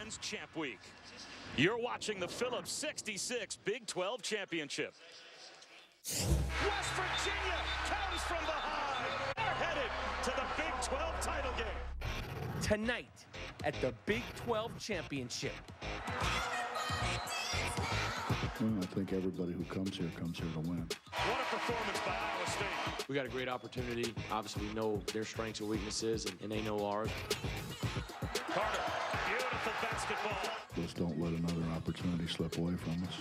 Men's Champ Week. You're watching the Phillip 66 Big 12 Championship. West Virginia comes from behind. They're headed to the Big 12 title game. Tonight at the Big 12 Championship. Well, I think everybody who comes here to win. What a performance by Iowa State. We got a great opportunity. Obviously, we know their strengths and weaknesses, and they know ours. Carter, beautiful basketball. Just don't let another opportunity slip away from us.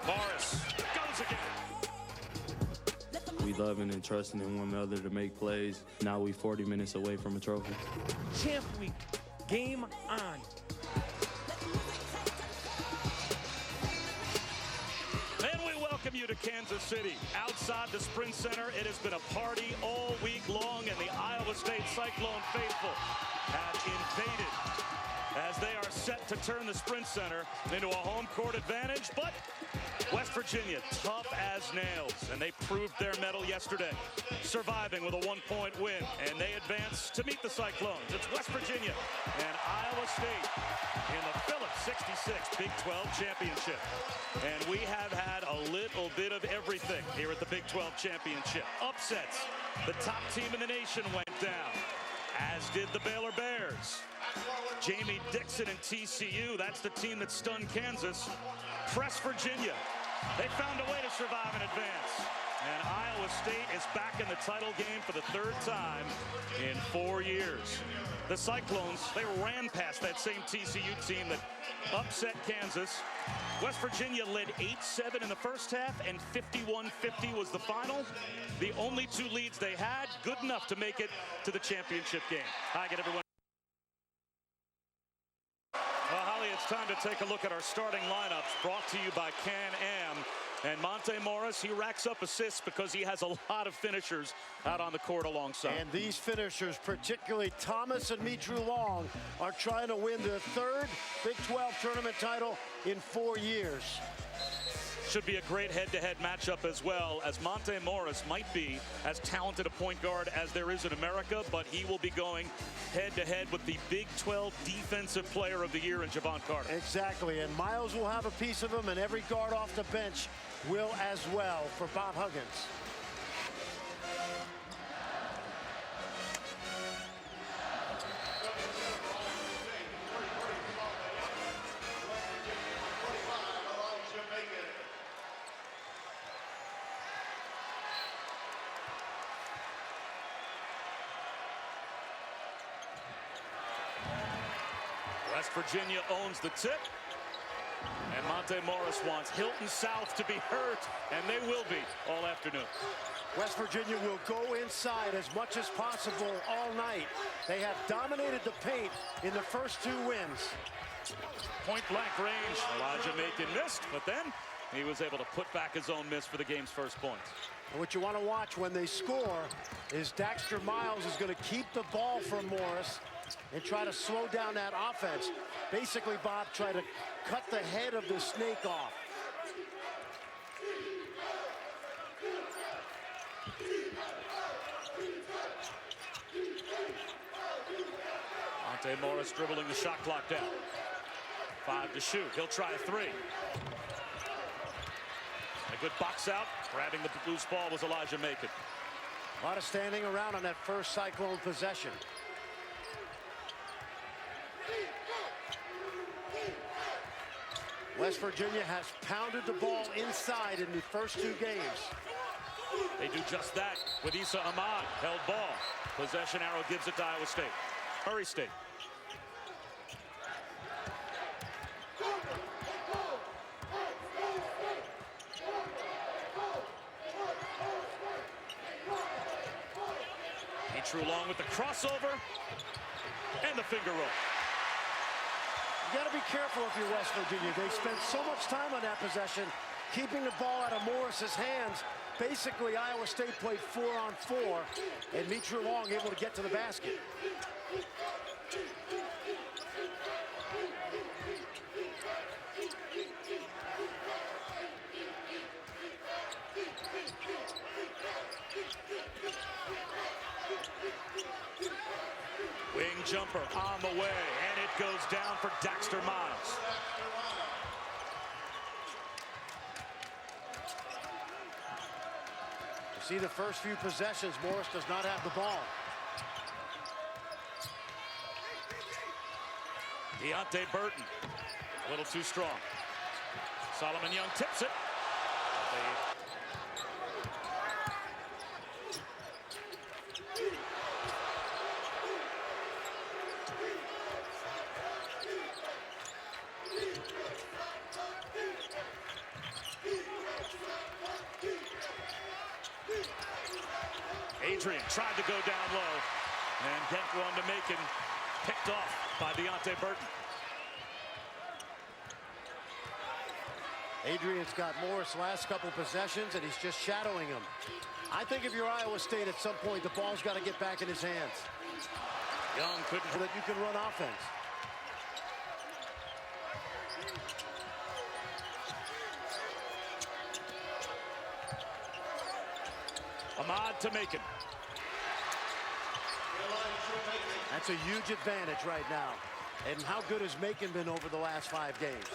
Morris goes again. We loving and trusting in one another to make plays. Now we 40 minutes away from a trophy. Champ Week, game on. And we welcome you to Kansas City. Outside the Sprint Center, it has been a party all week long, and the Iowa State Cyclone faithful have invaded as they are set to turn the Sprint Center into a home court advantage. But West Virginia, tough as nails, and they proved their mettle yesterday, surviving with a one-point win, and they advance to meet the Cyclones. It's West Virginia and Iowa State in the Phillip 66 Big 12 Championship. And we have had a little bit of everything here at the Big 12 Championship. Upsets. The top team in the nation went down, as did the Baylor Bears. Jamie Dixon and TCU, that's the team that stunned Kansas. Press Virginia. They found a way to survive and advance. And Iowa State is back in the title game for the third time in 4 years. The Cyclones, they ran past that same TCU team that upset Kansas. West Virginia led 8-7 in the first half, and 51-50 was the final. The only two leads they had, good enough to make it to the championship game. Hi again, everyone. Well, Holly, it's time to take a look at our starting lineups, brought to you by Can-Am. And Monte Morris, he racks up assists because he has a lot of finishers out on the court alongside. And these finishers, particularly Thomas and Mitrou-Long, are trying to win their third Big 12 tournament title in 4 years. Should be a great head-to-head matchup as well, as Monte Morris might be as talented a point guard as there is in America, but he will be going head-to-head with the Big 12 Defensive Player of the Year in Jevon Carter. Exactly, and Miles will have a piece of him, and every guard off the bench will as well for Bob Huggins. West Virginia owns the tip, and Monte Morris wants Hilton South to be hurt, and they will be all afternoon. West Virginia will go inside as much as possible all night. They have dominated the paint in the first 2 wins. Point-blank range, Elijah Macon missed, but then he was able to put back his own miss for the game's first points. And what you want to watch when they score is Daxter Miles is going to keep the ball from Morris and try to slow down that offense. Basically, Bob, try to cut the head of the snake off. Monte Morris dribbling the shot clock down. 5 to shoot. He'll try a 3. A good box out. Grabbing the loose ball was Elijah Macon. A lot of standing around on that first Cyclone possession. West Virginia has pounded the ball inside in the first 2 games. They do just that with Issa Ahmed. Held ball. Possession arrow gives it to Iowa State. Murray State. Mitrou-Long with the crossover and the finger roll. You got to be careful if you're West Virginia. They spent so much time on that possession, keeping the ball out of Morris's hands. Basically, Iowa State played 4-on-4, and Mitrou-Long able to get to the basket. Wing jumper on the way, and it goes down for Daxter Miles. You see the first few possessions, Morris does not have the ball. Deonte Burton, a little too strong. Solomon Young tips it. Adrian tried to go down low and get one to Macon, picked off by Deonte Burton. Adrian's got Morris last couple possessions, and he's just shadowing him. I think if you're Iowa State, at some point, the ball's got to get back in his hands. Young couldn't. So that you can run offense. Ahmed to Macon. That's a huge advantage right now. And how good has Macon been over the last 5 games?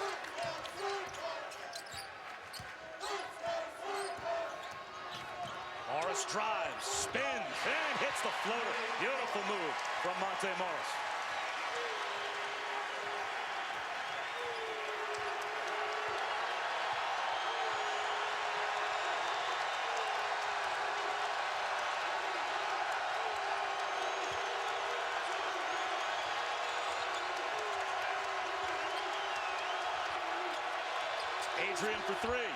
Morris drives, spins, and hits the floater. Beautiful move from Monte Morris. Adrian for three.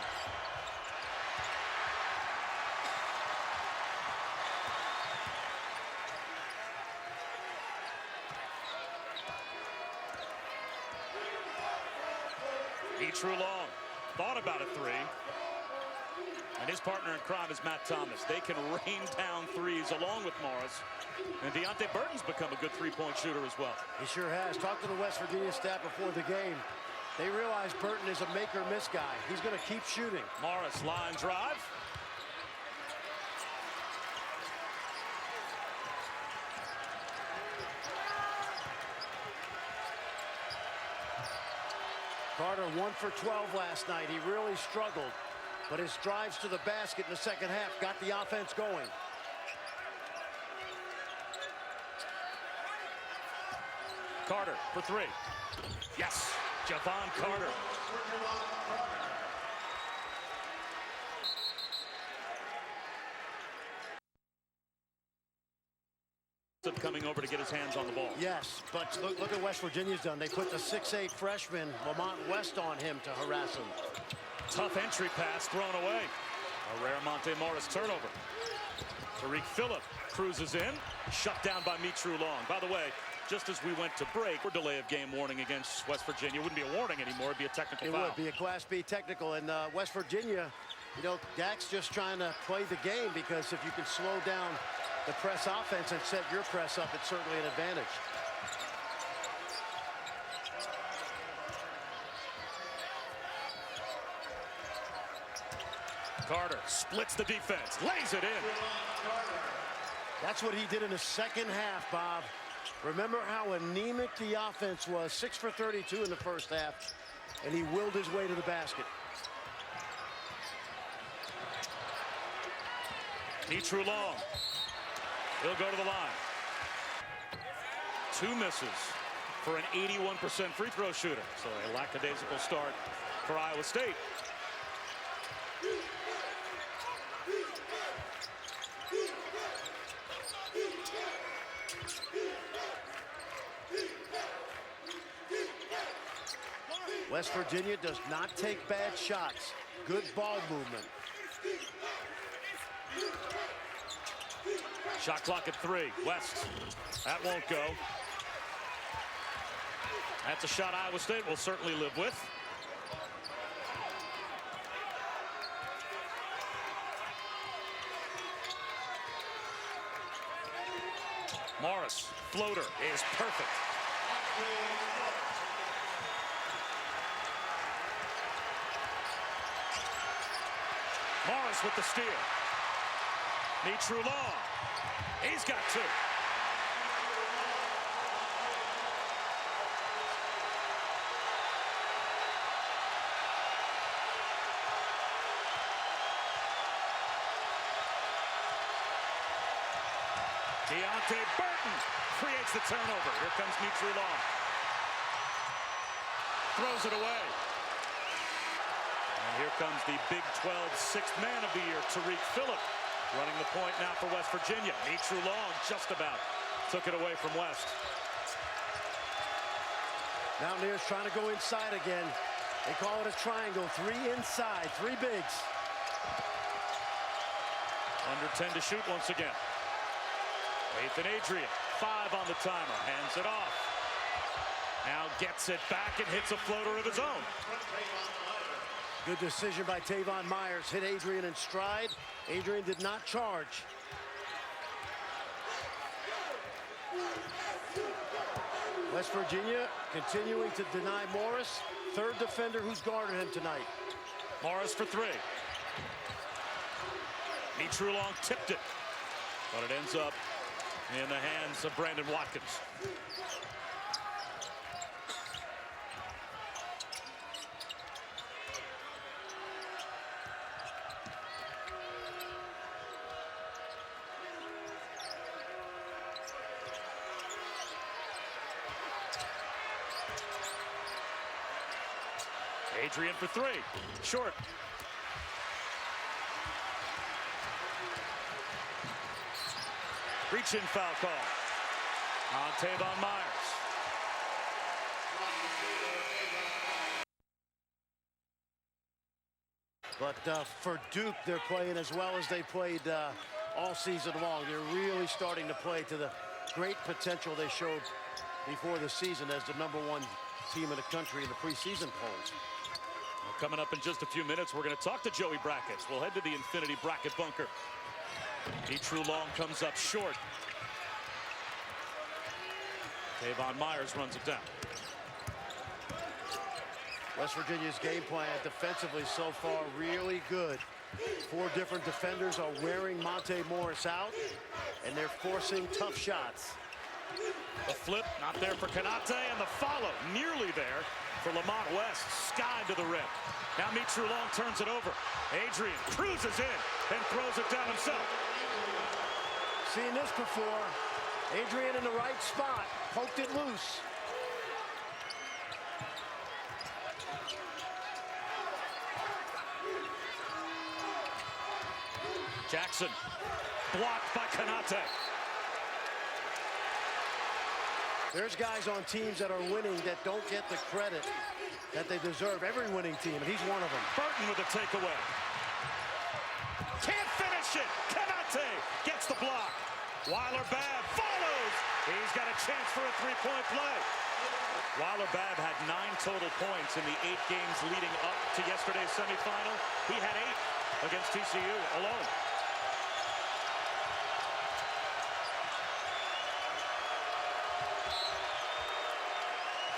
Mitrou-Long thought about a three. And his partner in crime is Matt Thomas. They can rain down threes along with Morris. And Deonte Burton's become a good three-point shooter as well. He sure has. Talked to the West Virginia staff before the game. They realize Burton is a make-or-miss guy. He's going to keep shooting. Morris line drive. Carter 1 for 12 last night. He really struggled, but his drives to the basket in the second half got the offense going. Carter for three. Yes, Jevon Carter. Coming over to get his hands on the ball. Yes, but look what West Virginia's done. They put the 6'8" freshman Lamont West on him to harass him. Tough entry pass thrown away. A rare Monte Morris turnover. Tarik Phillip cruises in, shut down by Mitrou-Long. By the way, just as we went to break, we're delay of game warning against West Virginia. It wouldn't be a warning anymore. It'd be a technical foul. It would be a Class B technical. And West Virginia, you know, Dax just trying to play the game, because if you can slow down the press offense and set your press up, it's certainly an advantage. Carter splits the defense, lays it in. That's what he did in the second half, Bob. Remember how anemic the offense was. 6 for 32 in the first half, and he willed his way to the basket. Mitrou-Long. He'll go to the line. 2 misses for an 81% free throw shooter. So a lackadaisical start for Iowa State. West Virginia does not take bad shots. Good ball movement. Shot clock at 3. West. That won't go. That's a shot Iowa State will certainly live with. Morris, floater is perfect. Morris with the steal. Mitrou-Long. He's got 2. Deonte Burton creates the turnover. Here comes Mitrou-Long. Throws it away. And here comes the Big 12 sixth man of the year, Tarik Phillip, running the point now for West Virginia. Mitrou-Long just about took it away from West. Mountaineers trying to go inside again. They call it a triangle. 3 inside, 3 bigs. Under 10 to shoot once again. Nathan Adrian, 5 on the timer, hands it off. Now gets it back and hits a floater of his own. Good decision by Teyvon Myers. Hit Adrian in stride. Adrian did not charge. West Virginia continuing to deny Morris. 3rd defender who's guarded him tonight. Morris for 3. Mitrou-Long tipped it, but it ends up in the hands of Brandon Watkins. Adrian for 3, short. Reach-in foul call on Teyvon Myers. But for Duke, they're playing as well as they played all season long. They're really starting to play to the great potential they showed before the season as the #1 team in the country in the preseason polls. Well, coming up in just a few minutes, we're going to talk to Joey Brackets. We'll head to the Infinity Bracket Bunker. Mitrou-Long comes up short. Teyvon Myers runs it down. West Virginia's game plan defensively so far really good. 4 different defenders are wearing Monte Morris out, and they're forcing tough shots. The flip, not there for Konate, and the follow, nearly there for Lamont West, sky to the rim. Now Mitrou-Long turns it over. Adrian cruises in and throws it down himself. Seen this before. Adrian in the right spot, poked it loose. Jackson, blocked by Konate. There's guys on teams that are winning that don't get the credit that they deserve. Every winning team, and he's one of them. Burton with a takeaway. Can't finish it. Konate gets the block. Weiler-Babb follows. He's got a chance for a 3-point play. Weiler-Babb had 9 total points in the 8 games leading up to yesterday's semifinal. He had 8 against TCU alone.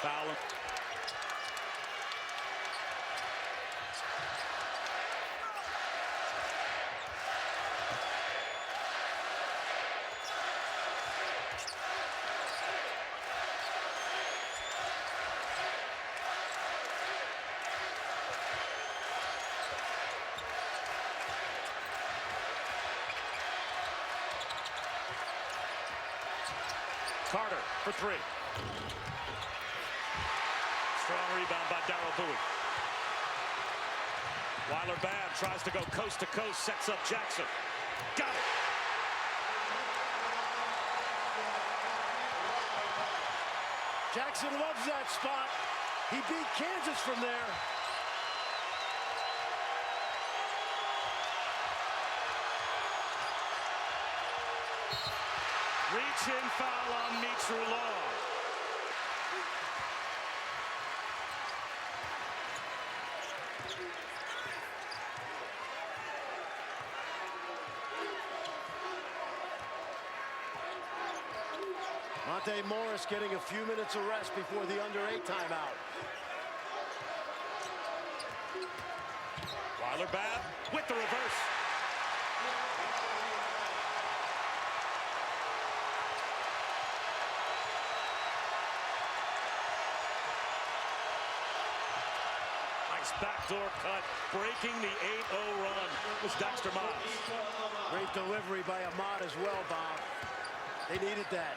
Foul. Carter for 3. Strong rebound by Darrell Bowie. Weiler-Babb tries to go coast to coast, sets up Jackson. Got it. Jackson loves that spot. He beat Kansas from there. Reach-in foul on Mitrou-Long. Monte Morris getting a few minutes of rest before the under-8 timeout. Weiler-Babb with the reverse. Nice backdoor cut, breaking the 8-0 run was Daxter. Great delivery by Ahmed as well, Bob. They needed that.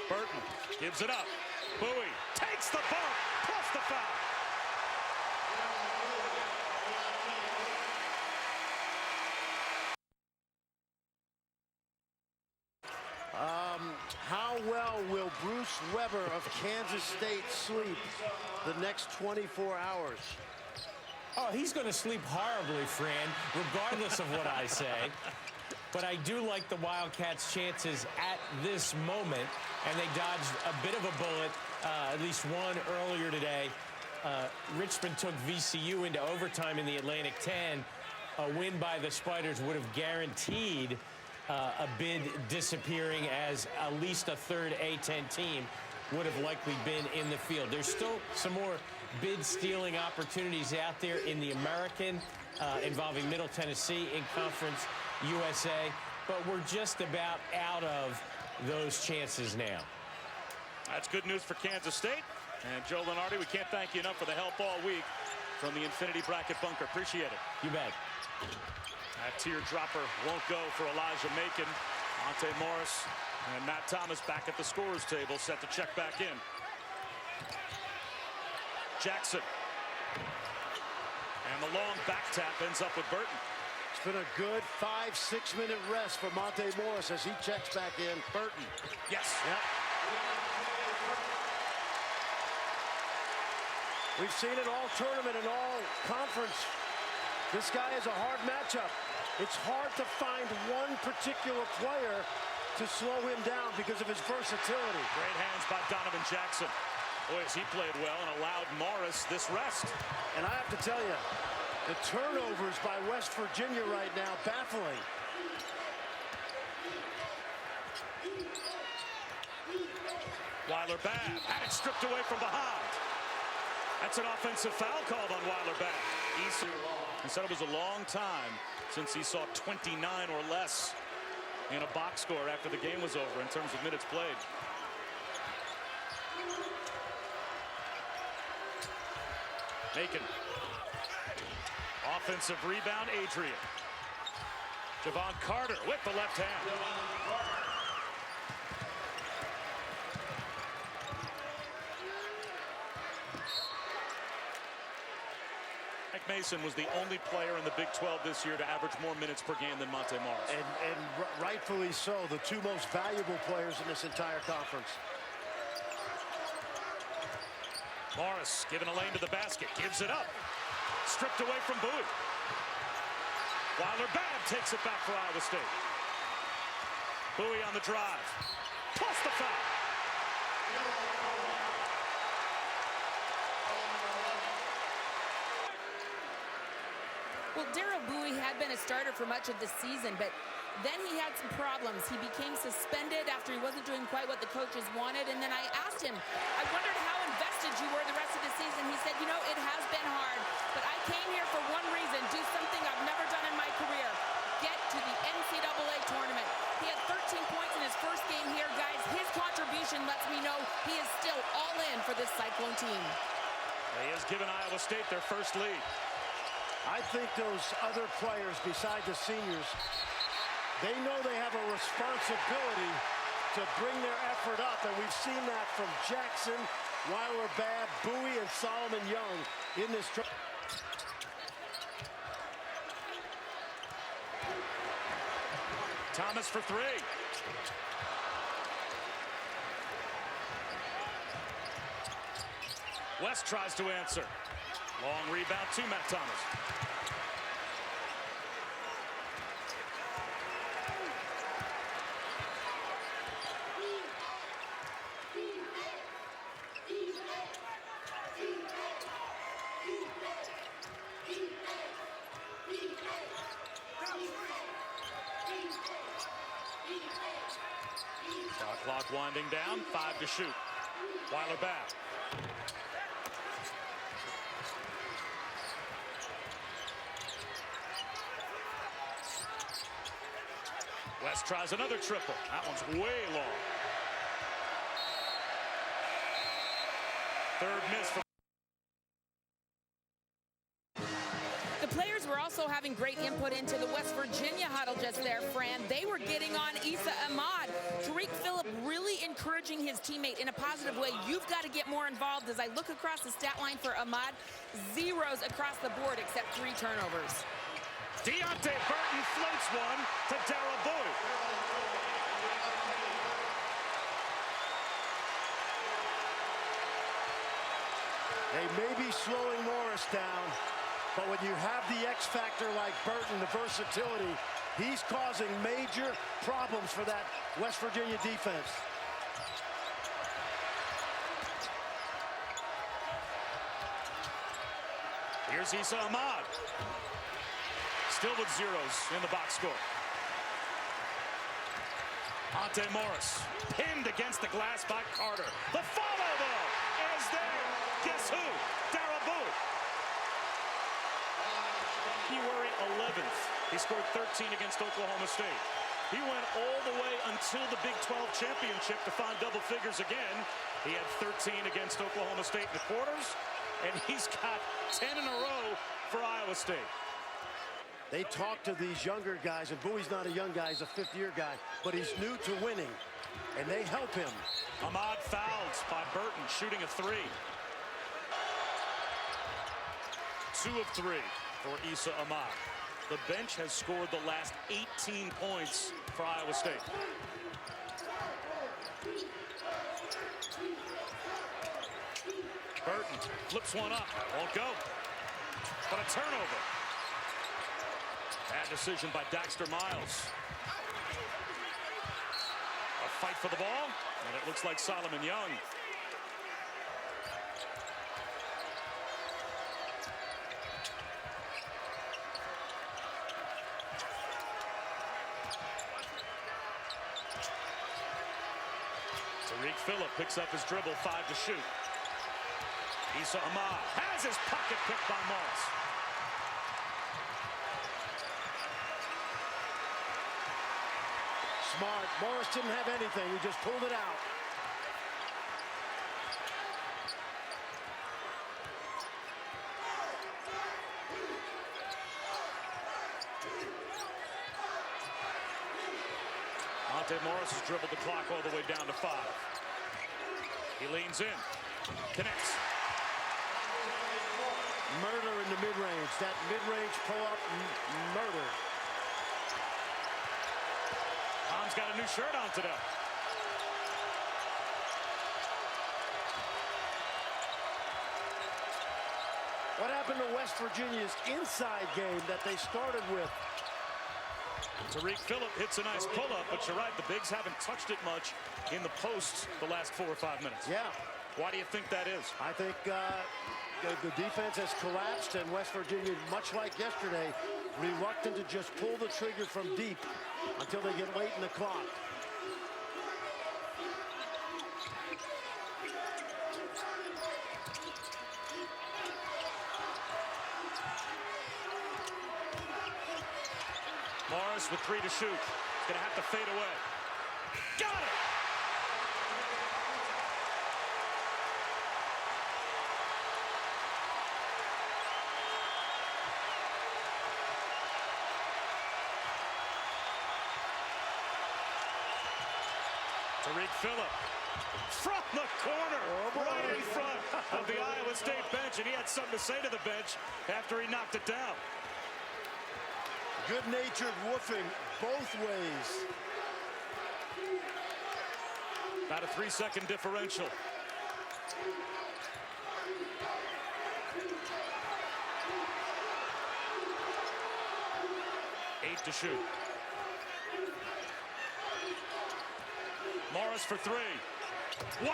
Burton gives it up. Bowie takes the bump, plus the foul. How well will Bruce Weber of Kansas State sleep the next 24 hours? Oh, he's going to sleep horribly, Fran, regardless of what I say. But I do like the Wildcats' chances at this moment, and they dodged a bit of a bullet, at least one earlier today. Richmond took VCU into overtime in the Atlantic 10. A win by the Spiders would have guaranteed a bid disappearing, as at least a third A-10 team would have likely been in the field. There's still some more bid stealing opportunities out there in the American involving Middle Tennessee in Conference USA, but we're just about out of those chances now. That's good news for Kansas State. And Joe Lenardi, we can't thank you enough for the help all week from the Infinity Bracket Bunker. Appreciate it. You bet. That teardropper won't go for Elijah Macon. Monte Morris and Matt Thomas back at the scorer's table, set to check back in. Jackson. And the long back tap ends up with Burton. It's been a good 5-6 minute rest for Monte Morris as he checks back in. Burton. Yes. Yep. We've seen it all tournament and all conference. This guy is a hard matchup. It's hard to find one particular player to slow him down because of his versatility. Great hands by Donovan Jackson. Boy, has he played well and allowed Morris this rest. And I have to tell you, the turnovers by West Virginia right now, baffling. Weiler-Babb had it stripped away from behind. That's an offensive foul called on Weiler-Babb. He said it was a long time since he saw 29 or less in a box score after the game was over in terms of minutes played. Macon. Offensive rebound, Adrian. Jevon Carter with the left hand. Mike Mason was the only player in the Big 12 this year to average more minutes per game than Monte Morris. And rightfully so, the two most valuable players in this entire conference. Morris giving a lane to the basket, gives it up. Stripped away from Bowie. Weiler-Babb takes it back for Iowa State. Bowie on the drive. Plus the foul. Well, Darrell Bowie had been a starter for much of the season, but then he had some problems. He became suspended after he wasn't doing quite what the coaches wanted. And then I asked him, I wondered how invested you were the rest of the season. He said, you know, it has been hard, but I came here for one reason, do something I've never done in my career, get to the NCAA tournament. He had 13 points in his first game here, guys. His contribution lets me know he is still all in for this Cyclone team. He has given Iowa State their first lead. I think those other players beside the seniors, they know they have a responsibility to bring their effort up, and we've seen that from Jackson, Weiler-Babb, Bowie, and Solomon Young in this tournament. Thomas for three. West tries to answer. Long rebound to Matt Thomas. Shot clock winding down, 5 to shoot. Weiler-Babb. West tries another triple. That one's way long. Third miss from also having great input into the West Virginia huddle just there, Fran. They were getting on Ahmed. Tarik Phillip really encouraging his teammate in a positive way. You've got to get more involved. As I look across the stat line for Ahmed, zeros across the board except 3 turnovers. Deonte Burton floats one to Darrell Bowie. They may be slowing Morris down, but when you have the X factor like Burton, the versatility, he's causing major problems for that West Virginia defense. Here's Ahmed. Still with zeros in the box score. Monte Morris pinned against the glass by Carter. The follow, though, is there. Guess who? Darrell Bowie. February 11th, he scored 13 against Oklahoma State. He went all the way until the Big 12 championship to find double figures again. He had 13 against Oklahoma State in the quarters, and he's got 10 in a row for Iowa State. They talk to these younger guys, and Bowie's not a young guy, he's a fifth-year guy, but he's new to winning, and they help him. Ahmed fouls by Burton, shooting a 3. 2 of 3 for Ahmed. The bench has scored the last 18 points for Iowa State. Burton flips one up, won't go, but a turnover. Bad decision by Daxter Miles. A fight for the ball, and it looks like Solomon Young. Tarik Phillip picks up his dribble, 5 to shoot. Ahmed has his pocket picked by Morris. Smart. Morris didn't have anything. He just pulled it out. Monte Morris has dribbled the clock all the way down to 5. He leans in, connects. Murder in the mid-range. That mid-range pull-up murder. Tom's got a new shirt on today. What happened to West Virginia's inside game that they started with? Tarik Phillip hits a nice pull-up, but you're right, the bigs haven't touched it much in the post the last 4 or 5 minutes. Yeah. Why do you think that is? I think the defense has collapsed, and West Virginia, much like yesterday, reluctant to just pull the trigger from deep until they get late in the clock. Morris with 3 to shoot. He's gonna have to fade away. Got it! Tarik Phillip from the corner, right in front of the Iowa State bench, and he had something to say to the bench after he knocked it down. Good-natured woofing both ways. About a 3-second differential. Eight to shoot. Morris for 3. Wow!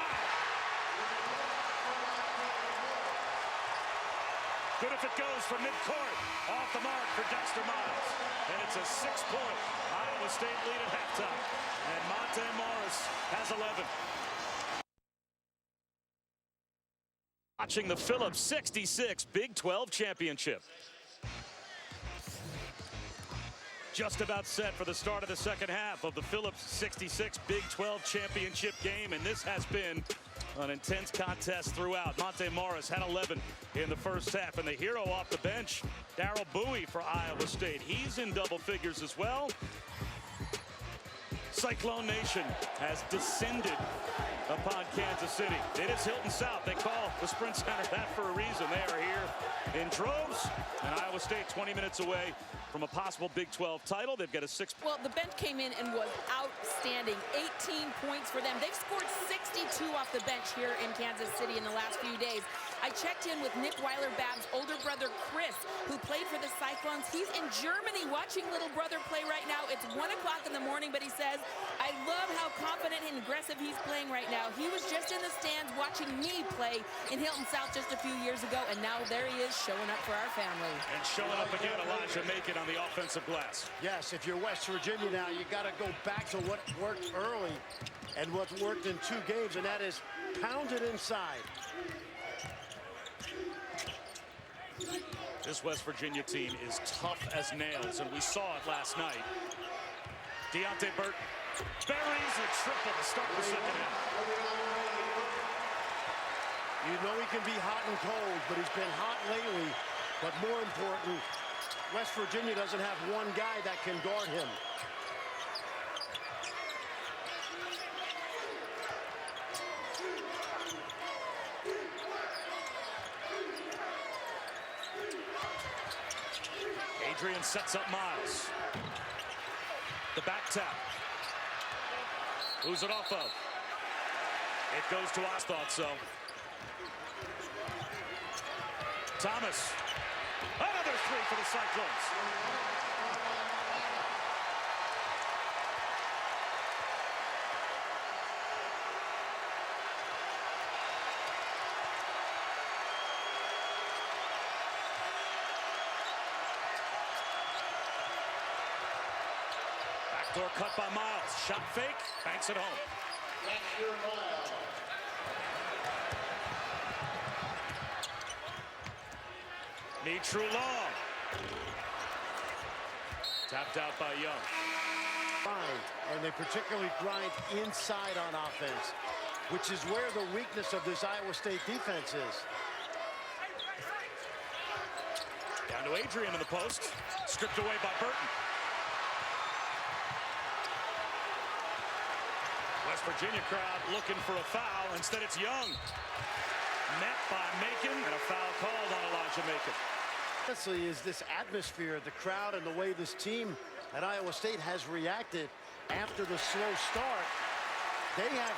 Good if it goes from midcourt. Off the mark for Daxter Miles. And it's a 6-point Iowa State lead at halftime. And Monte Morris has 11. Watching the Phillips 66 Big 12 championship. just about set for the start of the second half of the Phillip 66 Big 12 championship game, and this has been an intense contest throughout. Monte Morris had 11 in the first half, and the hero off the bench, Darrell Bowie for Iowa State. He's in double figures as well. Cyclone Nation has descended upon Kansas City. It is Hilton South. They call the Sprint Center that for a reason. They are here in droves, and Iowa State 20 minutes away from a possible Big 12 title. They've got a 6. Well, the bench came in and was outstanding. 18 points for them. They've scored 62 off the bench here in Kansas City in the last few days. I checked in with Nick Weiler-Babb's older brother, Chris, who played for the Cyclones. He's in Germany watching little brother play right now. It's 1 o'clock in the morning, but he says, I love how confident and aggressive he's playing right now. He was just in the stands watching me play in Hilton South just a few years ago, and now there he is showing up for our family. And showing up again, Elijah Macon on the offensive glass. Yes, if you're West Virginia now, you got to go back to what worked early and what's worked in 2 games, and that is pound it inside. This West Virginia team is tough as nails, and we saw it last night. Deonte Burton buries a triple to start the second half. You know he can be hot and cold, but he's been hot lately. But more important, West Virginia doesn't have one guy that can guard him. Adrian sets up Miles. The back tap. Who's it off of? It goes to us, thought so. Thomas. Another 3 for the Cyclones. Backdoor cut by Miles. Shot fake. Banks it home. Mitrou-Long. Tapped out by Young. And they particularly grind inside on offense, which is where the weakness of this Iowa State defense is. Down to Adrian in the post. Stripped away by Burton. West Virginia crowd looking for a foul. Instead, it's Young. Met by Macon, and a foul called on Elijah Macon. Honestly, is this atmosphere, the crowd, and the way this team at Iowa State has reacted after the slow start. They have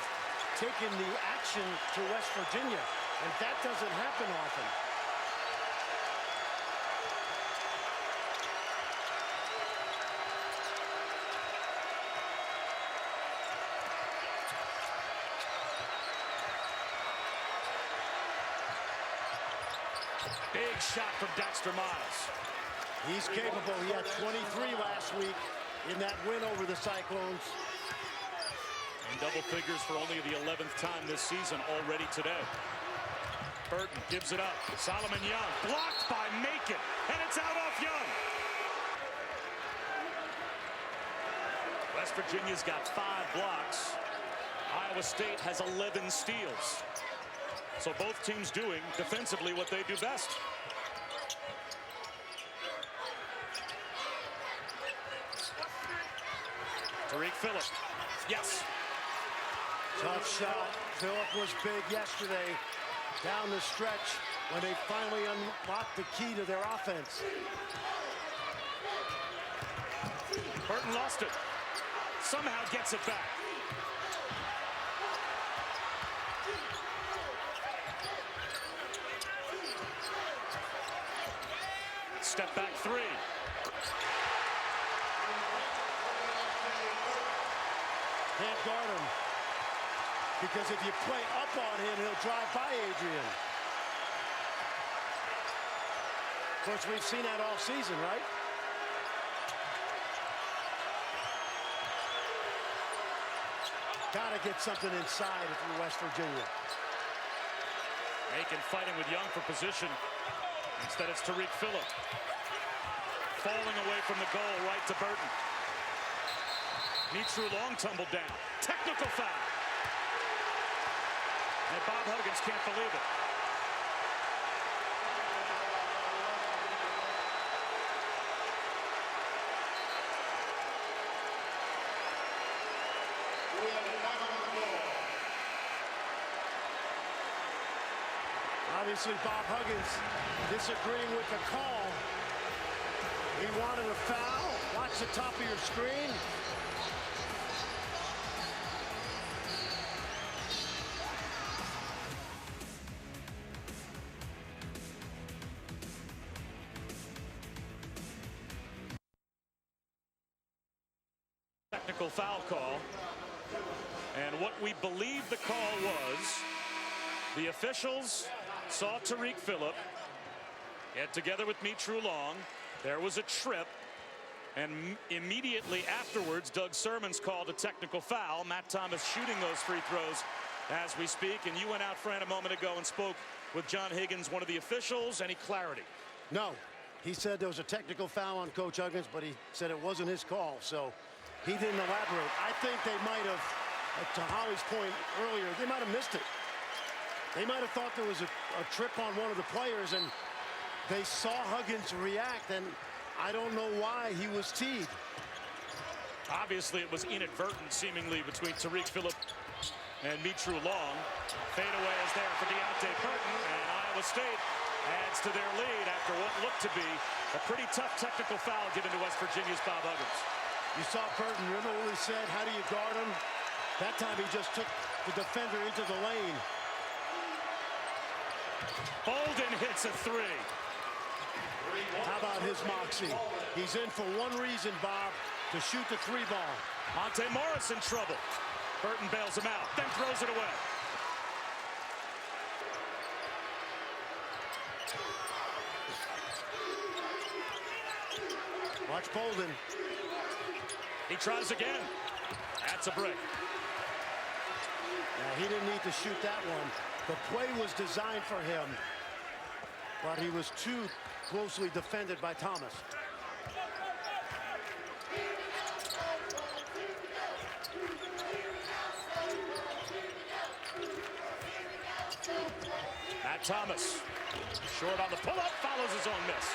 taken the action to West Virginia, and that doesn't happen often. Big shot from Daxter Miles. He's capable. He had 23 last week in that win over the Cyclones. In double figures for only the 11th time this season already today. Burton gives it up. Solomon Young blocked by Macon, and it's out off Young. West Virginia's got 5 blocks. Iowa State has 11 steals. So both teams doing defensively what they do best. Tarik Phillip. Yes. Tough shot. Phillip was big yesterday down the stretch when they finally unlocked the key to their offense. Burton lost it. Somehow gets it back. Step back 3. Can't guard him. Because if you play up on him, he'll drive by Adrian. Of course, we've seen that all season, right? Gotta get something inside if you're West Virginia. Macon fighting with Young for position. Instead, it's Tarik Phillip. falling away from the goal, right to Burton. Mitrou-Long tumbled down. Technical foul. And Bob Huggins can't believe it. Obviously, Bob Huggins disagreeing with the call. He wanted a foul. Watch the top of your screen. Technical foul call. And what we believe the call was, the officials saw Phillip get together with Mitrou-Long. There was a trip, and immediately afterwards, Doug Sermons called a technical foul. Matt Thomas shooting those free throws as we speak. And you went out, Fran, a moment ago and spoke with John Higgins, one of the officials. Any clarity? No. He said there was a technical foul on Coach Huggins, but he said it wasn't his call, so he didn't elaborate. I think they might have, to Holly's point earlier, they might have missed it. They might have thought there was a trip on one of the players, and they saw Huggins react, and I don't know why he was teed. Obviously, it was inadvertent, seemingly, between Tarik, Phillip, and Mitrou-Long. Fadeaway is there for Deonte. Burton, and Iowa State adds to their lead after what looked to be a pretty tough technical foul given to West Virginia's Bob Huggins. You saw Burton. Remember what he said? How do you guard him? That time he just took the defender into the lane. Holden hits a three. How about his moxie? He's in for one reason, Bob, to shoot the three ball. Monte Morris in trouble. Burton bails him out, then throws it away. Watch Holden. He tries again. That's a break. He didn't need to shoot that one. The play was designed for him, but he was too closely defended by Thomas. Matt Thomas, short on the pull-up, follows his own miss.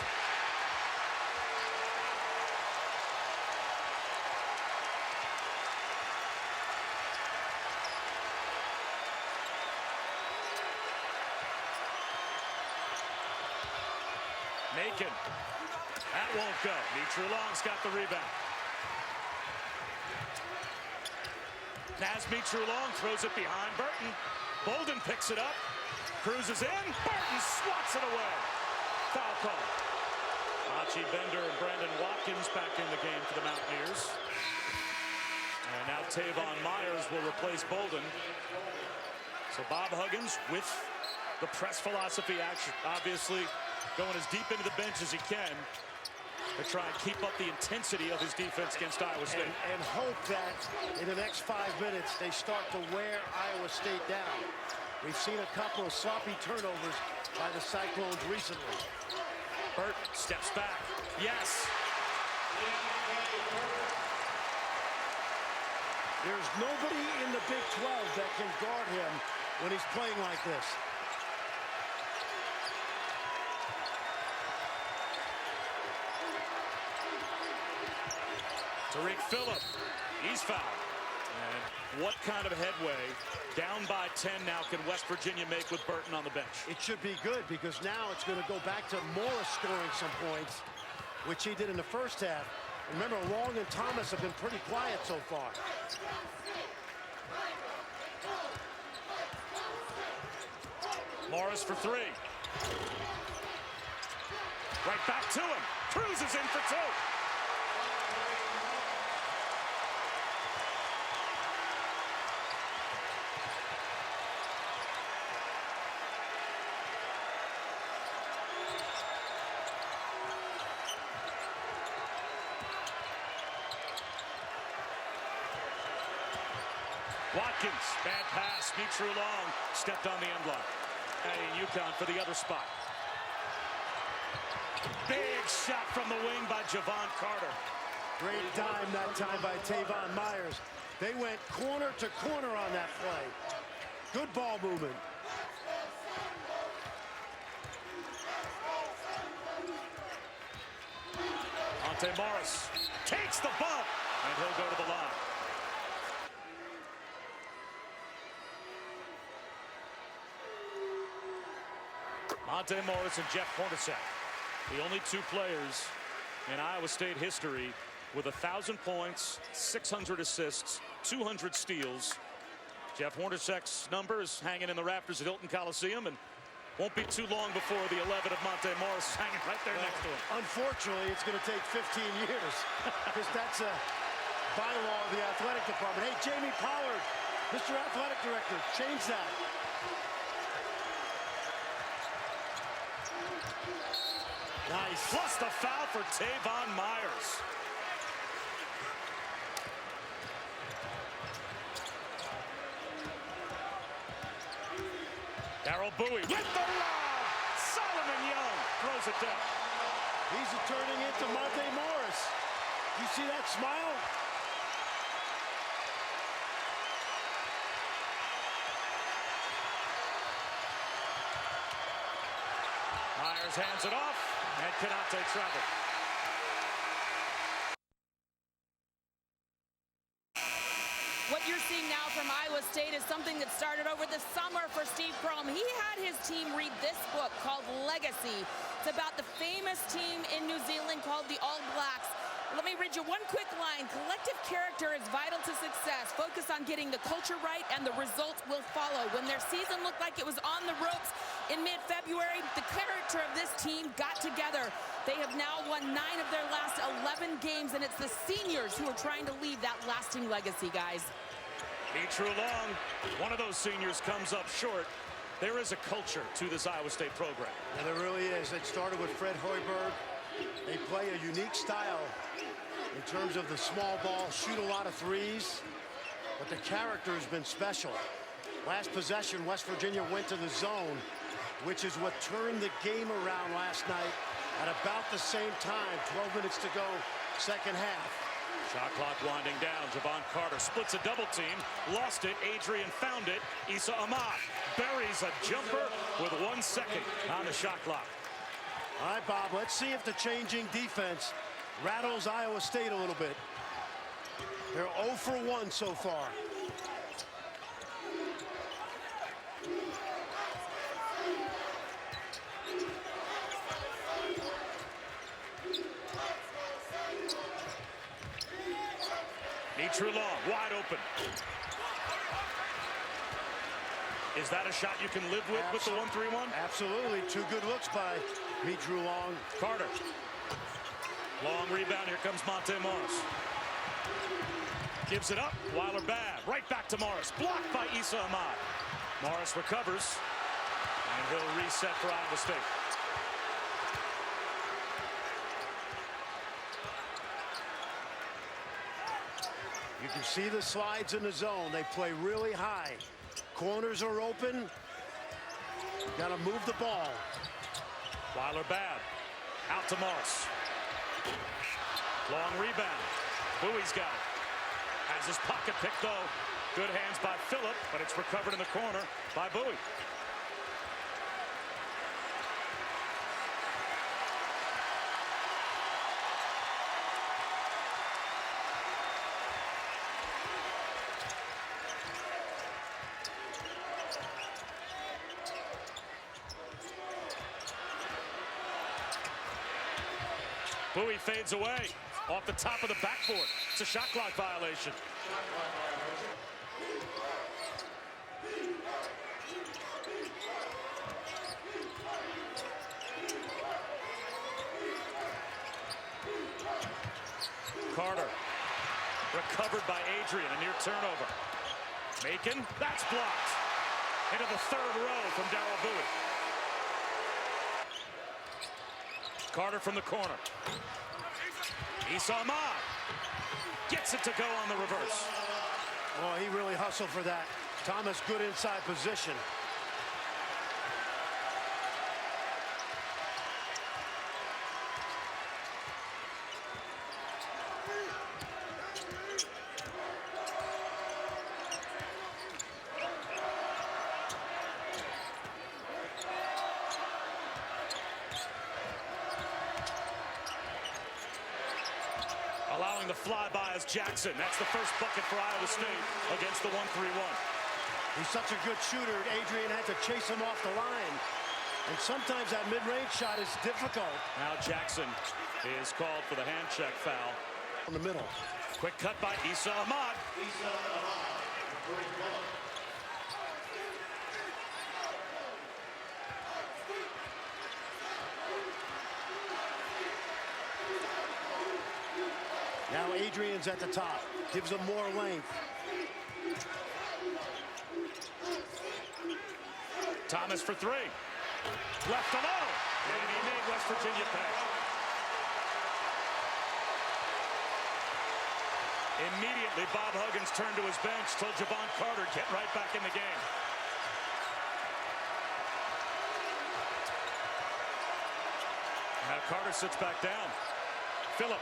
Macon. That won't go. Mitrou-Long's got the rebound. As Mitrou-Long throws it behind Burton. Holden picks it up. Cruises in. Burton swats it away. Foul call. Machi Bender and Brandon Watkins back in the game for the Mountaineers. And now Teyvon Myers will replace Holden. So Bob Huggins with the press philosophy action. Obviously going as deep into the bench as he can to try and keep up the intensity of his defense against Iowa State. And hope that in the next 5 minutes they start to wear Iowa State down. We've seen a couple of sloppy turnovers by the Cyclones recently. Burton steps back. Yes. There's nobody in the Big 12 that can guard him when he's playing like this. Tarik Phillip, he's fouled. And what kind of headway, down by 10 now, can West Virginia make with Burton on the bench? It should be good, because now it's going to go back to Morris scoring some points, which he did in the first half. Remember, Long and Thomas have been pretty quiet so far. Morris for three. Right back to him. Cruises in for two. Watkins, bad pass. Mitrou-Long stepped on the end block. And UConn for the other spot. Big shot from the wing by Jevon Carter. Great dime that time by Teyvon Myers. They went corner to corner on that play. Good ball movement. Monte Morris takes the bump, and he'll go to the line. Monte Morris and Jeff Hornacek, the only two players in Iowa State history with 1,000 points, 600 assists, 200 steals. Jeff Hornacek's numbers hanging in the rafters at Hilton Coliseum, and won't be too long before the 11 of Monte Morris is hanging right there next to him. Unfortunately, it's going to take 15 years because that's a bylaw of the athletic department. Hey, Jamie Pollard, Mr. Athletic Director, change that. Nice. Plus the foul for Teyvon Myers. Darrell Bowie with the lob. Solomon Young throws it down. He's turning into Monte Morris. You see that smile? Myers hands it off, and cannot take travel. What you're seeing now from Iowa State is something that started over the summer for Steve Prohm. He had his team read this book called Legacy. It's about the famous team in New Zealand called the All Blacks. Let me read you one quick line. Collective character is vital to success. Focus on getting the culture right and the results will follow. When their season looked like it was on the ropes in mid-February, the character of this team got together. They have now won 9 of their last 11 games, and it's the seniors who are trying to leave that lasting legacy, guys. Mitrou-Long, one of those seniors, comes up short. There is a culture to this Iowa State program. And there really is. It started with Fred Hoiberg. They play a unique style in terms of the small ball, shoot a lot of threes, but the character has been special. Last possession, West Virginia went to the zone, which is what turned the game around last night at about the same time. 12 minutes to go, second half. Shot clock winding down. Jevon Carter splits a double team, lost it. Adrian found it. Issa Ahmed buries a jumper with 1 second on the shot clock. All right, Bob, let's see if the changing defense rattles Iowa State a little bit. They're 0 for 1 so far. Mitrou-Long wide open. Is that a shot you can live with the 1-3-1? Absolutely. 2 good looks by Mitrou-Long. Carter. Long rebound. Here comes Monte Morris. Gives it up. Weiler-Babb. Right back to Morris. Blocked by Issa Ahmed. Morris recovers. And he'll reset for Iowa State. You can see the slides in the zone. They play really high. Corners are open. Got to move the ball. Weiler-Babb out to Morris. Long rebound. Bowie's got it. Has his pocket pick though. Good hands by Phillip, but it's recovered in the corner by Bowie. Bowie fades away off the top of the backboard. It's a shot clock violation. Carter recovered by Adrian, a near turnover. Macon, that's blocked. Into the third row from Darrell Bowie. Carter from the corner. Issa Ahmed gets it to go on the reverse. Oh, he really hustled for that. Thomas, good inside position. flyby as Jackson. That's the first bucket for Iowa State against the 1-3-1. He's such a good shooter. Adrian had to chase him off the line. And sometimes that mid-range shot is difficult. Now Jackson is called for the hand check foul. In the middle. Quick cut by Ahmed. Now Adrian's at the top. Gives him more length. Thomas for three. Left alone. And he made West Virginia pay. Immediately, Bob Huggins turned to his bench, told Jevon Carter, get right back in the game. Now Carter sits back down. Phillip.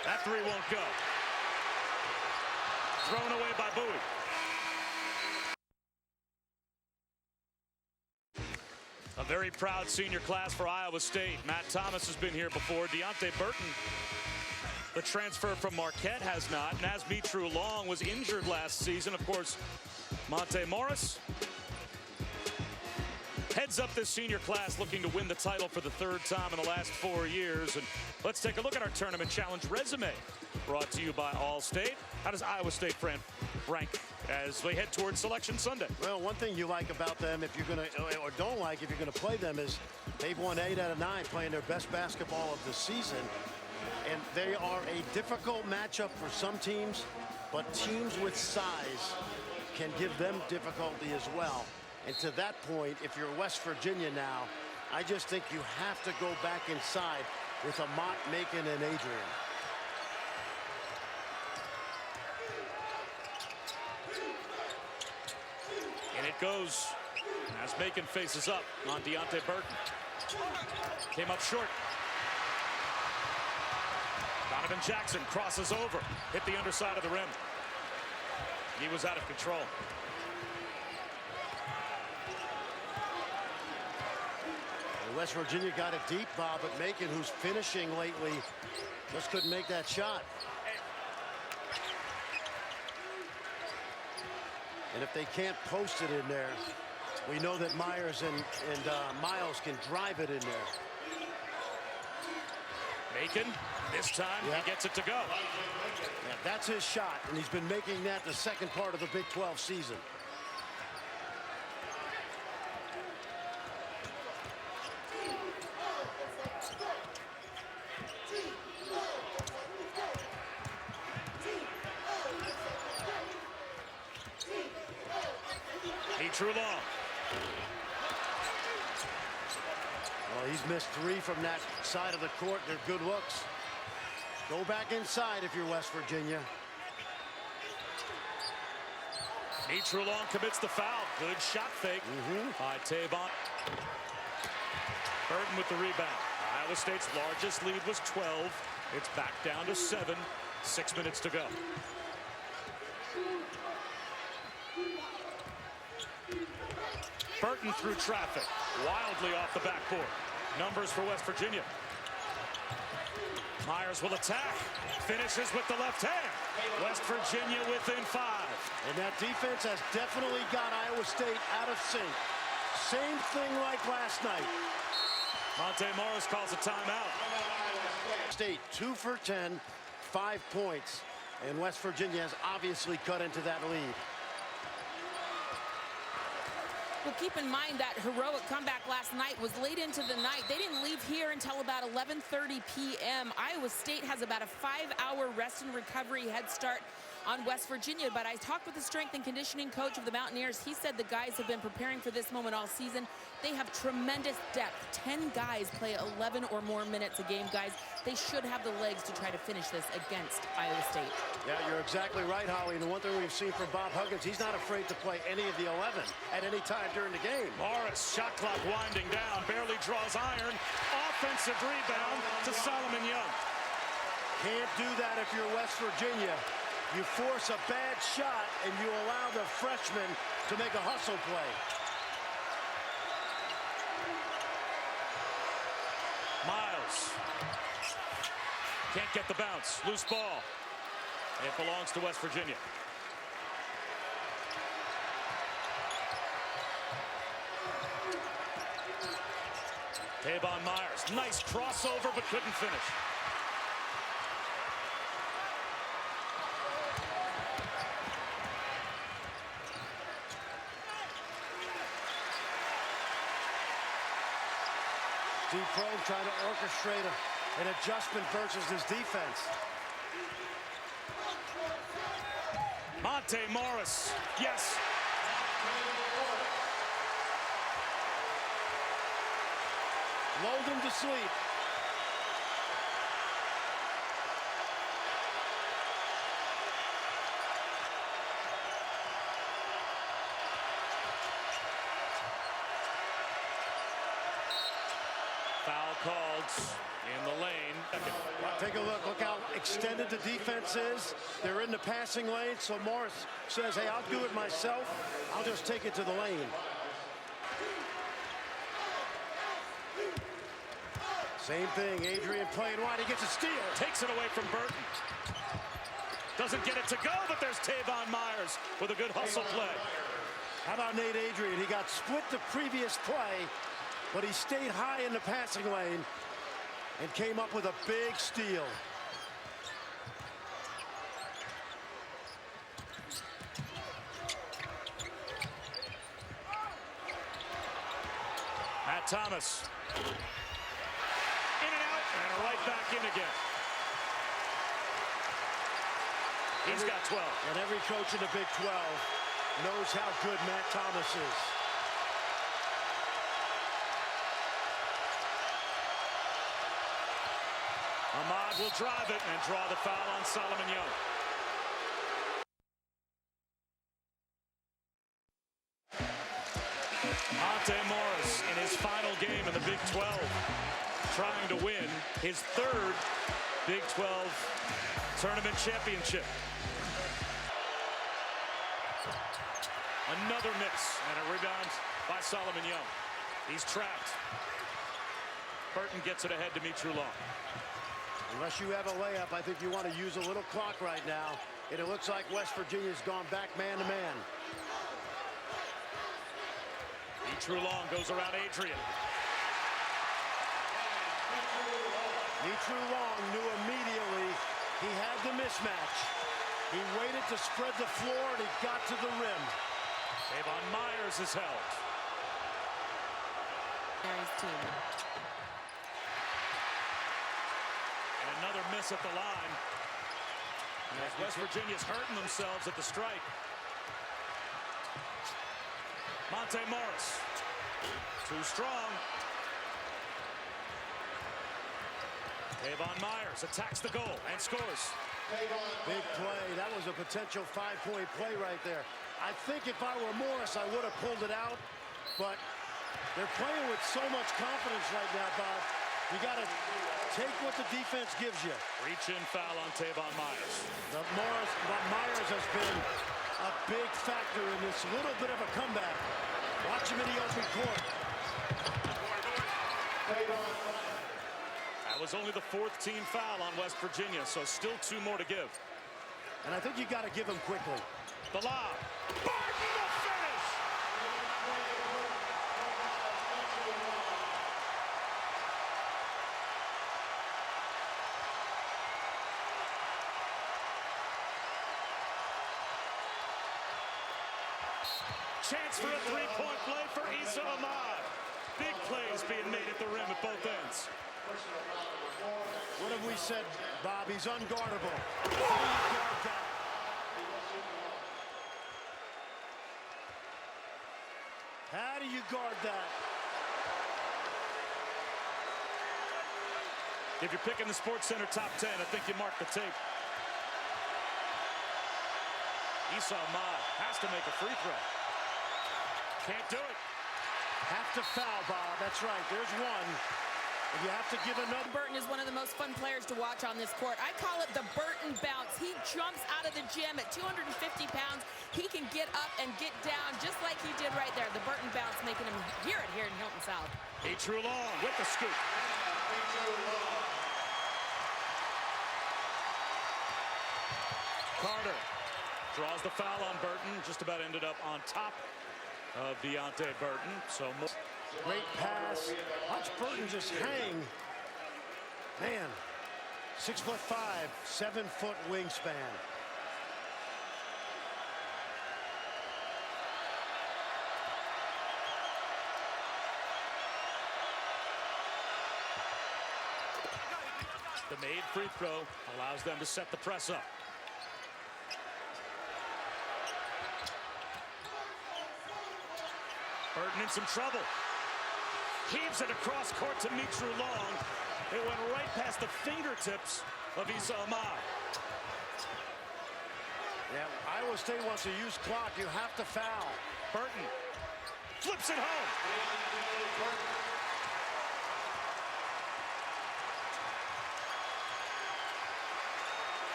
That three won't go. Thrown away by Bowie. A very proud senior class for Iowa State. Matt Thomas has been here before. Deonte Burton, the transfer from Marquette, has not. And as Mitrou-Long was injured last season, of course, Monte Morris heads up this senior class looking to win the title for the third time in the last 4 years. And let's take a look at our tournament challenge resume, brought to you by Allstate. How does Iowa State rank as we head towards Selection Sunday? Well, one thing you like about them, if you're going to, or don't like if you're going to play them, is they've won 8 out of 9, playing their best basketball of the season. And they are a difficult matchup for some teams, but teams with size can give them difficulty as well. And to that point, if you're West Virginia now, I just think you have to go back inside with Ahmed, Macon, and Adrian. And it goes as Macon faces up on Deonte Burton. Came up short. Donovan Jackson crosses over, hit the underside of the rim. He was out of control. West Virginia got it deep, Bob, but Macon, who's finishing lately, just couldn't make that shot. And if they can't post it in there, we know that Myers and Miles can drive it in there. Macon, this time, he gets it to go. Yeah, that's his shot, and he's been making that the second part of the Big 12 season. Mitrou-Long. Well, he's missed 3 from that side of the court. They're good looks. Go back inside if you're West Virginia. Mitrou-Long commits the foul. Good shot fake by Teyvon. Burton with the rebound. Iowa State's largest lead was 12. It's back down to 7. 6 minutes to go. Burton through traffic, wildly off the backboard. Numbers for West Virginia. Myers will attack, finishes with the left hand. West Virginia within 5. And that defense has definitely got Iowa State out of sync. Same thing like last night. Monte Morris calls a timeout. State 2 for 10, 5 points. And West Virginia has obviously cut into that lead. Well, keep in mind that heroic comeback last night was late into the night. They didn't leave here until about 11:30 p.m. Iowa State has about a 5-hour rest and recovery head start on West Virginia. But I talked with the strength and conditioning coach of the Mountaineers. He said the guys have been preparing for this moment all season. They have tremendous depth. 10 guys play 11 or more minutes a game, guys. They should have the legs to try to finish this against Iowa State. Yeah, you're exactly right, Holly. And the one thing we've seen from Bob Huggins, he's not afraid to play any of the 11 at any time during the game. Morris, shot clock winding down, barely draws iron. Offensive rebound to Solomon Young. Can't do that if you're West Virginia. You force a bad shot and you allow the freshman to make a hustle play. Miles. Can't get the bounce. Loose ball. It belongs to West Virginia. Teyvon Myers, nice crossover, but couldn't finish. Prohm trying to orchestrate an adjustment versus his defense. Monte Morris, yes. Lulled him to sleep. Foul called in the lane. Take a look. Look how extended the defense is. They're in the passing lane, so Morris says, hey, I'll do it myself. I'll just take it to the lane. Same thing. Adrian playing wide. He gets a steal. Takes it away from Burton. Doesn't get it to go, but there's Teyvon Myers with a good hustle play. How about Nate Adrian? He got split the previous play, but he stayed high in the passing lane and came up with a big steal. Matt Thomas. In and out, and right back in again. He's got 12. And every coach in the Big 12 knows how good Matt Thomas is. Ahmed will drive it and draw the foul on Solomon Young. Monte Morris in his final game in the Big 12, trying to win his third Big 12 tournament championship. Another miss and a rebound by Solomon Young. He's trapped. Burton gets it ahead to Mitrou-Long. Unless you have a layup, I think you want to use a little clock right now. And it looks like West Virginia's gone back man to man. Mitrou-Long goes around Adrian. Mitrou-Long knew immediately he had the mismatch. He waited to spread the floor and he got to the rim. Teyvon Myers is held. Mary's team. And another miss at the line. As West Virginia's hurting themselves at the strike. Monte Morris. Too strong. Teyvon Myers attacks the goal and scores. Big play. That was a potential 5-point play right there. I think if I were Morris, I would have pulled it out. But they're playing with so much confidence right now, Bob. You got to take what the defense gives you. Reach in foul on Teyvon Myers. But Myers has been a big factor in this little bit of a comeback. Watch him in the open court. That was only the 4th team foul on West Virginia, so still 2 more to give. And I think you got to give him quickly. The lob. Burton will finish! Chance for a 3-point play for Ahmed. Big plays being made at the rim at both ends. What have we said, Bob? He's unguardable. How do you guard that? How do you guard that? If you're picking the Sports Center top 10, I think you mark the tape. Ahmed has to make a free throw. Can't do it. Have to foul, Bob. That's right. There's one. And you have to give another. Burton is one of the most fun players to watch on this court. I call it the Burton bounce. He jumps out of the gym at 250 pounds. He can get up and get down just like he did right there. The Burton bounce making him hear it here in Hilton South. Mitrou-Long with the scoop. Carter draws the foul on Burton. Just about ended up on top of Deonte Burton. So great pass. Watch Burton just hang. Man, 6'5", 7-foot wingspan. The made free throw allows them to set the press up. Burton in some trouble. Heaves it across court to Mitrou-Long. It went right past the fingertips of Ahmed. Yeah, Iowa State wants to use clock. You have to foul. Burton flips it home.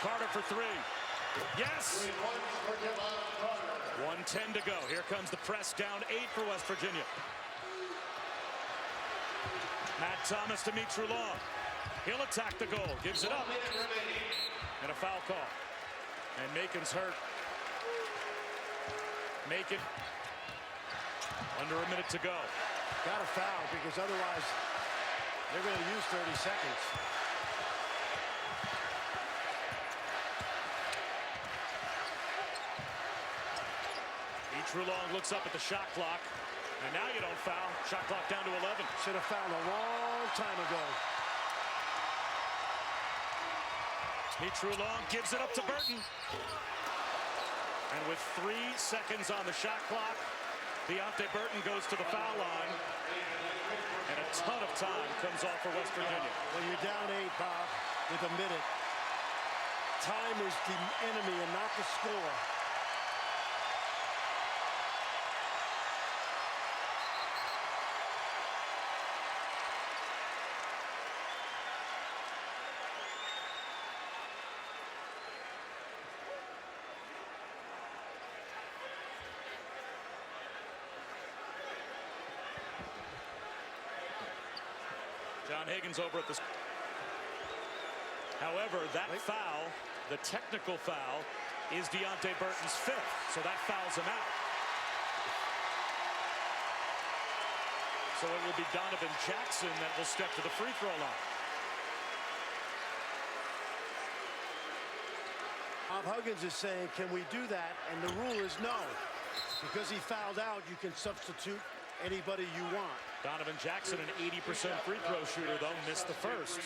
Carter for three. Yes. 1:10 to go. Here comes the press, down 8 for West Virginia. Matt Thomas to Mitrou-Long. He'll attack the goal. Gives it up. And a foul call. And Macon's hurt. Macon. Under a minute to go. Got to foul because otherwise they're going to use 30 seconds. Mitrou-Long looks up at the shot clock. And now you don't foul. Shot clock down to 11. Should have fouled a long time ago. Mitrou-Long gives it up to Burton. And with 3 seconds on the shot clock, Deonte Burton goes to the foul line. And a ton of time comes off for West Virginia. When you're down 8, Bob, with a minute, time is the enemy and not the score. John Higgins over at the... However, that foul, the technical foul, is Deonte Burton's 5th. So that fouls him out. So it will be Donovan Jackson that will step to the free throw line. Huggins is saying, can we do that? And the rule is no. Because he fouled out, you can substitute anybody you want. Donovan Jackson, an 80% free throw shooter, though, missed the first.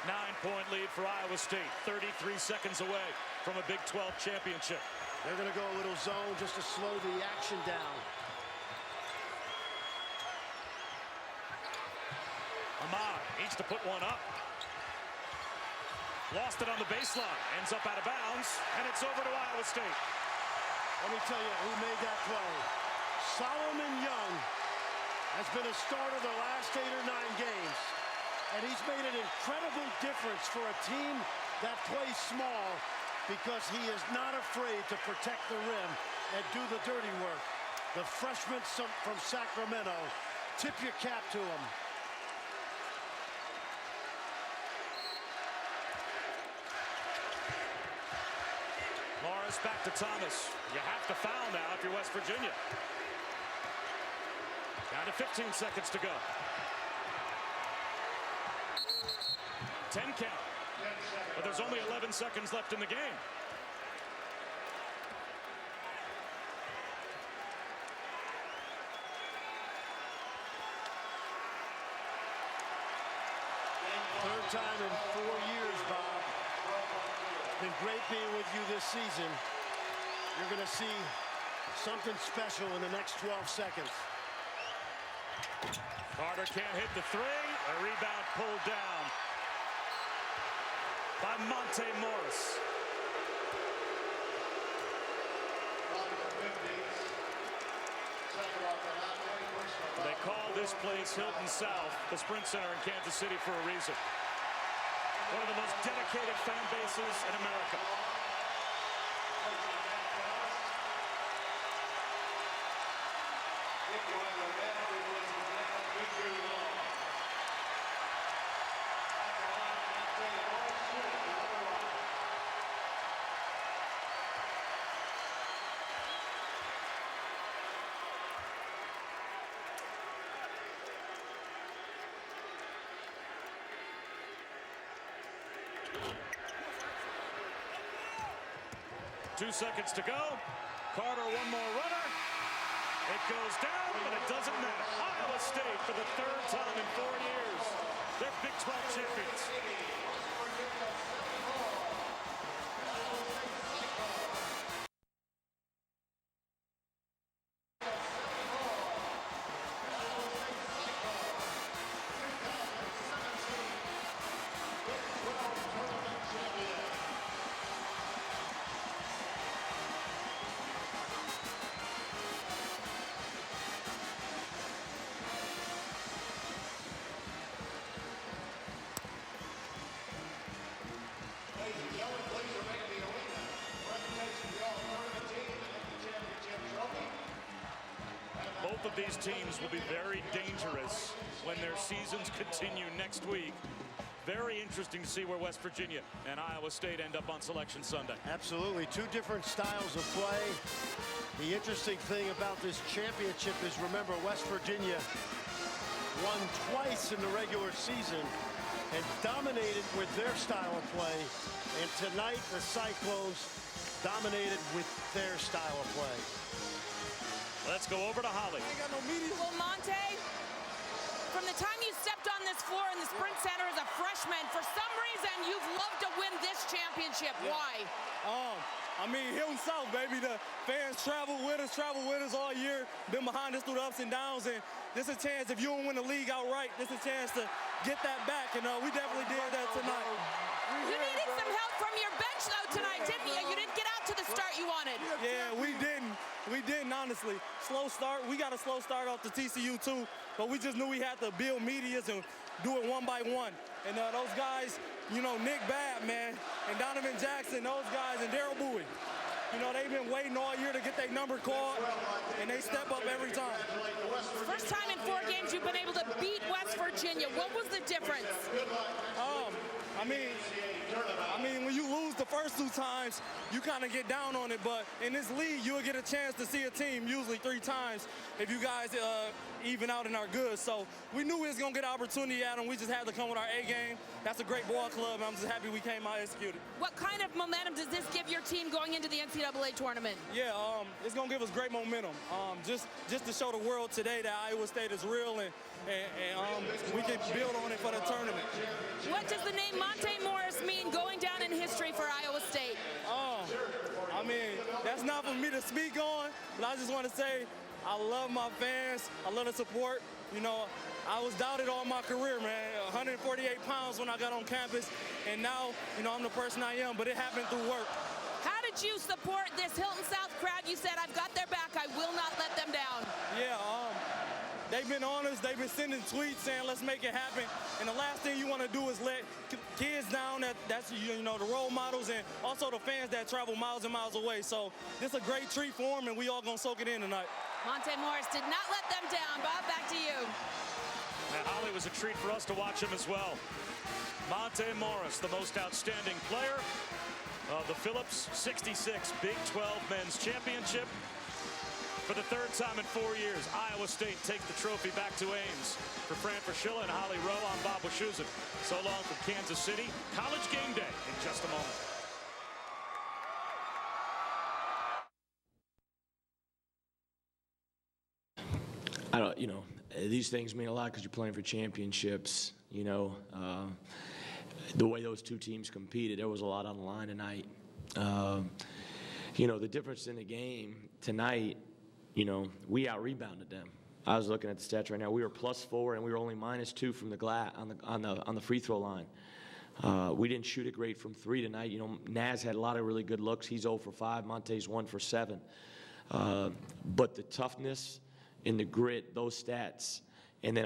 9-point lead for Iowa State. 33 seconds away from a Big 12 championship. They're going to go a little zone just to slow the action down. Ahmed needs to put one up. Lost it on the baseline. Ends up out of bounds. And it's over to Iowa State. Let me tell you who made that play. Solomon Young has been a starter the last 8 or 9 games. And he's made an incredible difference for a team that plays small because he is not afraid to protect the rim and do the dirty work. The freshman from Sacramento, tip your cap to him. Morris back to Thomas. You have to foul now if you're West Virginia. Down to 15 seconds to go. 10 count. But there's only 11 seconds left in the game. Third time in 4 years, Bob. It's been great being with you this season. You're going to see something special in the next 12 seconds. Carter can't hit the 3. A rebound pulled down by Monte Morris. They call this place Hilton South, the Sprint Center in Kansas City, for a reason. One of the most dedicated fan bases in America. 2 seconds to go. Carter, one more runner. It goes down, but it doesn't matter. Iowa State, for the 3rd time in 4 years, they're Big 12 champions. Both of these teams will be very dangerous when their seasons continue next week. Very interesting to see where West Virginia and Iowa State end up on Selection Sunday. Absolutely, 2 different styles of play. The interesting thing about this championship is, remember, West Virginia won twice in the regular season and dominated with their style of play. And tonight, the Cyclones dominated with their style of play. Let's go over to Holly. Well, Monte, from the time you stepped on this floor in the Sprint Center as a freshman, for some reason you've loved to win this championship. Yeah. Why? I mean, Hilton South, baby. The fans travel with us all year. Been behind us through the ups and downs, and this is a chance. If you don't win the league outright, this is a chance to get that back, and we definitely did that tonight. You needed some help from your bench, though, tonight, didn't you? You didn't get out to the start you wanted. Yeah, we didn't. We didn't, honestly. Slow start. We got a slow start off the TCU, too, but we just knew we had to build medias and do it one by one. And those guys, Nick Babb, man, and Donovan Jackson, those guys, and Darrell Bowie, they've been waiting all year to get their number called, and they step up every time. First time in 4 games you've been able to beat West Virginia. What was the difference? I mean, when you lose the first 2 times, you kind of get down on it. But in this league, you'll get a chance to see a team usually 3 times if you guys even out and are good. So we knew we was going to get an opportunity at them. We just had to come with our A game. That's a great ball club, and I'm just happy we came out and executed. What kind of momentum does this give your team going into the NCAA tournament? Yeah, it's going to give us great momentum. Just to show the world today that Iowa State is real, and we can build on it for the tournament. What does the name Monte Morris mean going down in history for Iowa State? I mean, that's not for me to speak on, but I just want to say I love my fans. I love the support. I was doubted all my career, man. 148 pounds when I got on campus, and now, I'm the person I am, but it happened through work. How did you support this Hilton South crowd? You said, I've got their back. I will not let them down. Yeah, they've been on us. They've been sending tweets saying, let's make it happen. And the last thing you want to do is let kids down. That's the role models, and also the fans that travel miles and miles away. So this is a great treat for them, and we all going to soak it in tonight. Monte Morris did not let them down. Bob, back to you. And Holly, was a treat for us to watch him as well. Monte Morris, the most outstanding player of the Phillips 66 Big 12 Men's Championship. For the 3rd time in 4 years, Iowa State takes the trophy back to Ames. For Fran Fraschilla and Holly Rowe, I'm Bob Wischusen. So long from Kansas City. College game day in just a moment. These things mean a lot because you're playing for championships. The way those 2 teams competed, there was a lot on the line tonight. The difference in the game tonight, we out-rebounded them. I was looking at the stats right now. We were +4, and we were only -2 from the glass on the free throw line. We didn't shoot it great from 3 tonight. Naz had a lot of really good looks. He's 0 for 5. Monte's 1 for 7. But the toughness and the grit, those stats. And then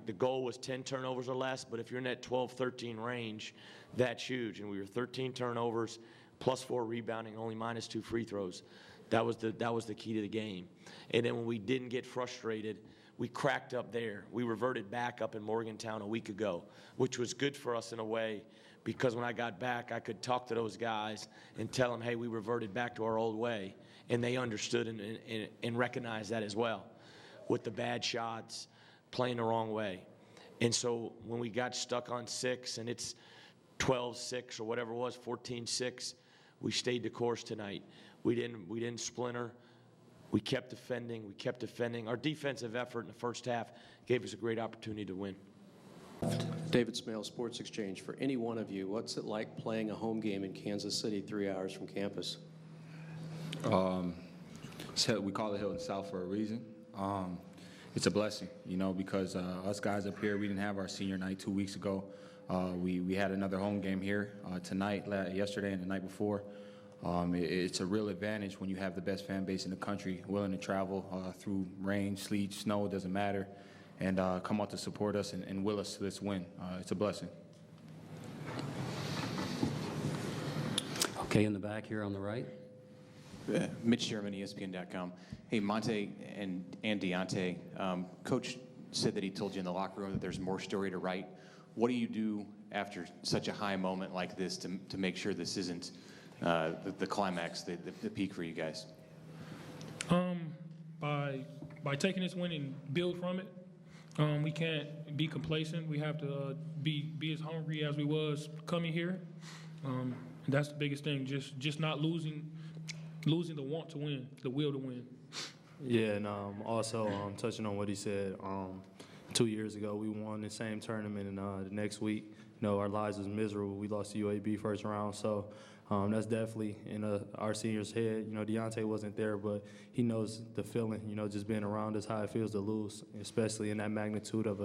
the goal was 10 turnovers or less. But if you're in that 12-13 range, that's huge. And we were 13 turnovers, +4 rebounding, only -2 free throws. That was the key to the game. And then when we didn't get frustrated, we cracked up there. We reverted back up in Morgantown a week ago, which was good for us in a way, because when I got back, I could talk to those guys and tell them, hey, we reverted back to our old way. And they understood and recognized that as well, with the bad shots, playing the wrong way. And so when we got stuck on 6 and it's 12-6 or whatever it was, 14-6, we stayed the course tonight. We didn't splinter. We kept defending. We kept defending. Our defensive effort in the first half gave us a great opportunity to win. David Smale, Sports Exchange. For any one of you, what's it like playing a home game in Kansas City 3 hours from campus? We call it Hilton South for a reason. It's a blessing, you know, because us guys up here, we didn't have our senior night 2 weeks ago. We had another home game here tonight, yesterday, and the night before. It's a real advantage when you have the best fan base in the country, willing to travel through rain, sleet, snow, it doesn't matter, and come out to support us and will us to this win. It's a blessing. Okay, in the back here on the right. Mitch Sherman, ESPN.com. Hey, Monte and Deonte, Coach said that he told you in the locker room that there's more story to write. What do you do after such a high moment like this to make sure this isn't the climax, the peak for you guys? By taking this win and build from it. We can't be complacent. We have to be as hungry as we was coming here. That's the biggest thing. Just not losing the want to win, the will to win. Yeah, and also touching on what he said, 2 years ago we won the same tournament, and the next week, you know, our lives was miserable. We lost to UAB first round, so that's definitely in our seniors' head. You know, Deonte wasn't there, but he knows the feeling. You know, just being around us, how it feels to lose, especially in that magnitude of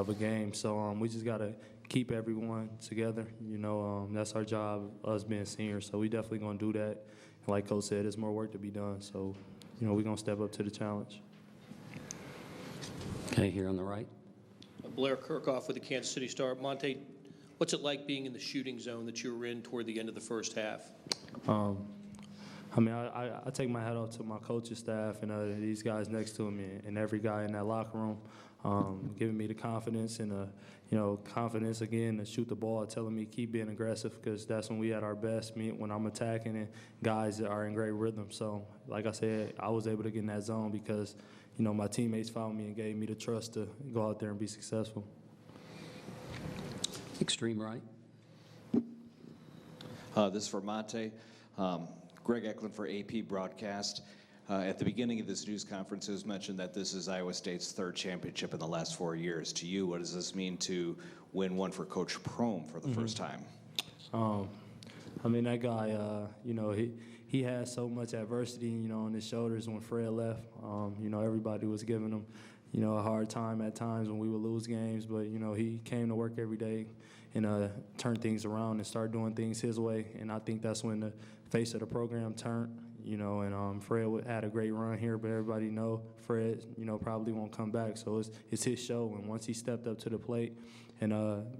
a game. So we just gotta keep everyone together. You know, that's our job, us being seniors. So we definitely gonna do that. And like Coach said, there's more work to be done. So, you know, we're gonna step up to the challenge. Okay, here on the right. Blair Kirkhoff with the Kansas City Star. Monte, what's it like being in the shooting zone that you were in toward the end of the first half? I mean, I take my hat off to my coaching staff and these guys next to me and every guy in that locker room, giving me the confidence and, confidence again to shoot the ball, telling me keep being aggressive because that's when we at our best, when I'm attacking and guys that are in great rhythm. So, like I said, I was able to get in that zone because, you know, my teammates found me and gave me the trust to go out there and be successful. Extreme right. This is for Monte. Greg Eklund for AP Broadcast. At the beginning of this news conference, it was mentioned that this is Iowa State's third championship in the last 4 years. To you, what does this mean to win one for Coach Prohm for the first time? I mean, that guy, he had so much adversity, on his shoulders when Fred left. Everybody was giving him, a hard time at times when we would lose games. But, he came to work every day and turned things around and started doing things his way. And I think that's when the face of the program turned, and Fred had a great run here. But everybody know Fred, probably won't come back. So it's his show. And once he stepped up to the plate and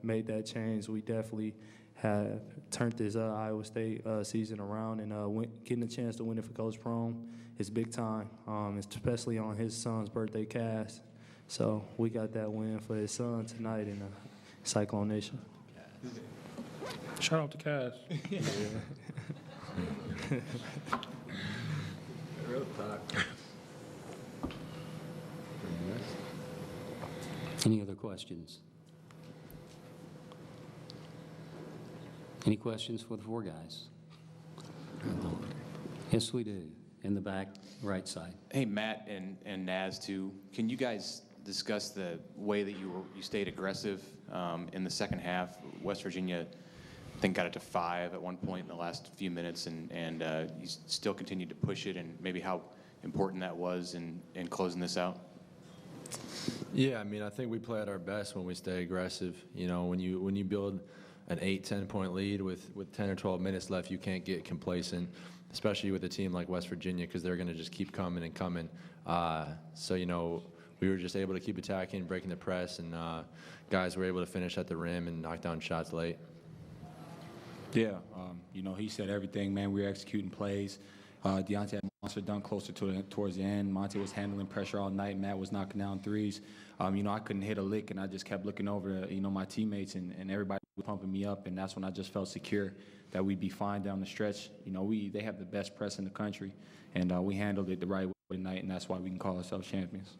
made that change, we definitely have turned this Iowa State season around, and getting a chance to win it for Coach Prohm is big time, especially on his son's birthday cast. So we got that win for his son tonight in Cyclone Nation. Shout out to Cass. Real talk. Any other questions? Any questions for the four guys? Yes, we do. In the back, right side. Hey, Matt and Naz, too. Can you guys discuss the way that you stayed aggressive in the second half? West Virginia, I think, got it to 5 at one point in the last few minutes, and you still continued to push it, and maybe how important that was in closing this out? Yeah, I mean, I think we play at our best when we stay aggressive. When you build an 8-10 point lead with 10 or 12 minutes left, you can't get complacent, especially with a team like West Virginia, because they're going to just keep coming and coming. So we were just able to keep attacking, breaking the press, and guys were able to finish at the rim and knock down shots late. Yeah, he said everything, man. We were executing plays. Deonte had a monster dunk closer towards the end. Monte was handling pressure all night. Matt was knocking down threes. I couldn't hit a lick, and I just kept looking over to, my teammates, and everybody was pumping me up, and that's when I just felt secure that we'd be fine down the stretch. They have the best press in the country, and we handled it the right way tonight, and that's why we can call ourselves champions.